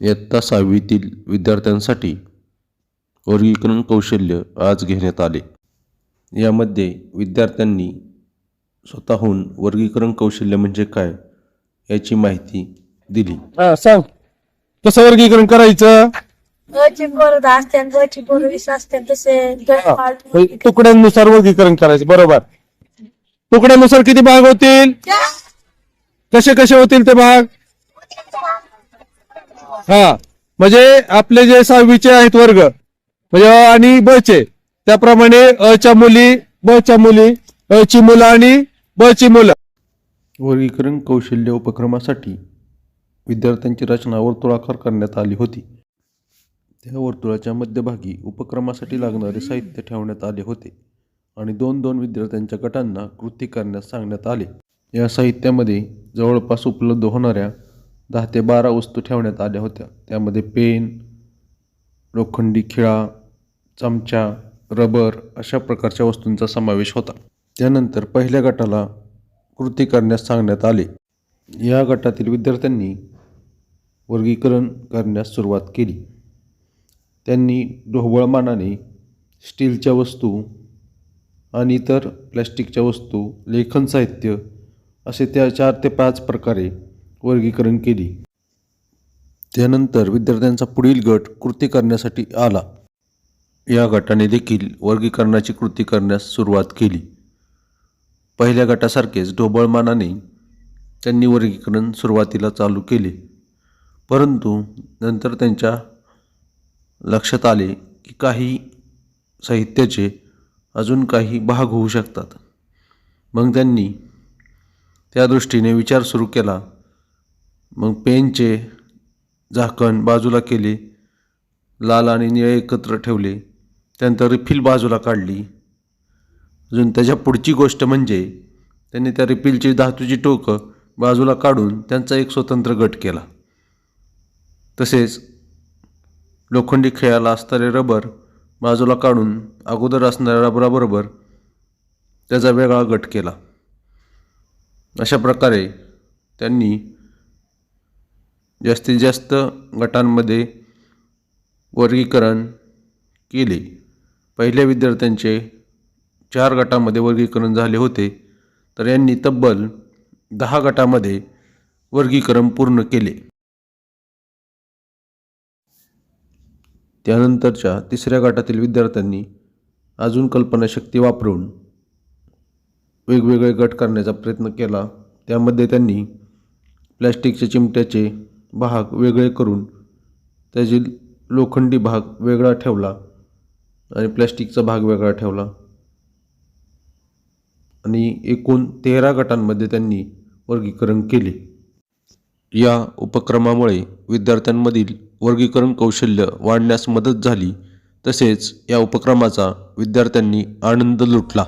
इयत्ता 6वीतील विद्यार्थ्यांसाठी वर्गीकरण कौशल्य आज घेण्यात आले। यामध्ये विद्यार्थ्यांनी स्वतःहून वर्गीकरण कौशल्य म्हणजे काय याची माहिती दिली। सांग कसं वर्गीकरण करायचं? तुकड्यांनुसार वर्गीकरण करायचं, बरोबर। तुकड्यानुसार किती भाग होतील? कसे कसे होतील ते भाग? म्हणजे आपले जे 6वीचे आहेत वर्ग म्हणजे अ आणि ब चे, त्याप्रमाणे अ च्या मुली, ब च्या मुली, अ ची मुलं आणि ब ची मुलं। वर्गीकरण कौशल्य उपक्रमासाठी विद्यार्थ्यांची रचना वर्तुळाकार करण्यात आली होती। त्या वर्तुळाच्या मध्यभागी उपक्रमासाठी लागणारे साहित्य ठेवण्यात आले होते आणि 2-2 विद्यार्थ्यांच्या गटांना कृती करण्यास सांगण्यात आले। या साहित्यामध्ये जवळपास उपलब्ध होणाऱ्या 10 ते 12 वस्तू ठेवण्यात आल्या होत्या। त्यामध्ये पेन, लोखंडी खिळा, चमचा, रबर अशा प्रकारच्या वस्तूंचा समावेश होता। त्यानंतर पहिल्या गटाला कृती करण्यास सांगण्यात आले। या गटातील विद्यार्थ्यांनी वर्गीकरण करण्यास सुरुवात केली। त्यांनी ढोबळमानाने स्टीलच्या वस्तू आणि इतर प्लॅस्टिकच्या वस्तू, लेखन साहित्य असे त्या 4 ते 5 प्रकारे वर्गीकरण केली। त्यानंतर विद्यार्थ्यांचा पुढील गट कृती करण्यासाठी आला। या गटाने देखील वर्गीकरणाची कृती करण्यास सुरुवात केली। पहिल्या गटासारखेच ढोबळमानाने त्यांनी वर्गीकरण सुरुवातीला चालू केले, परंतु नंतर त्यांच्या लक्षात आले की काही साहित्याचे अजून काही भाग होऊ शकतात। मग त्यांनी त्या दृष्टीने विचार सुरू केला। मग पेनचे झाकण बाजूला केले, लाल आणि निळे एकत्र ठेवले, त्यानंतर रिफिल बाजूला काढली। अजून त्याच्या पुढची गोष्ट म्हणजे त्यांनी त्या रिफिलची धातूची टोकं बाजूला काढून त्यांचा एक स्वतंत्र गट केला। तसेच लोखंडी खिळ्याला असणारे रबर बाजूला काढून अगोदर असणाऱ्या रबराबरोबर त्याचा वेगळा गट केला। अशा प्रकारे त्यांनी जास्तीत जास्त गटांमध्ये वर्गीकरण केले। पहिल्या विद्यार्थ्यांचे 4 गटामध्ये वर्गीकरण झाले होते, तर यांनी तब्बल 10 गटामध्ये वर्गीकरण पूर्ण केले। त्यानंतरच्या 3ऱ्या गटातील विद्यार्थ्यांनी अजून कल्पनाशक्ती वापरून वेगवेगळे गट करण्याचा प्रयत्न केला। त्यामध्ये त्यांनी प्लॅस्टिकच्या चिमट्याचे भाग वेगळे करून त्याची लोखंडी भाग वेगळा ठेवला आणि प्लॅस्टिकचा भाग वेगळा ठेवला आणि एकूण 13 गटांमध्ये त्यांनी वर्गीकरण केले। या उपक्रमामुळे विद्यार्थ्यांमधील वर्गीकरण कौशल्य वाढण्यास मदत झाली, तसेच या उपक्रमाचा विद्यार्थ्यांनी आनंद लुटला।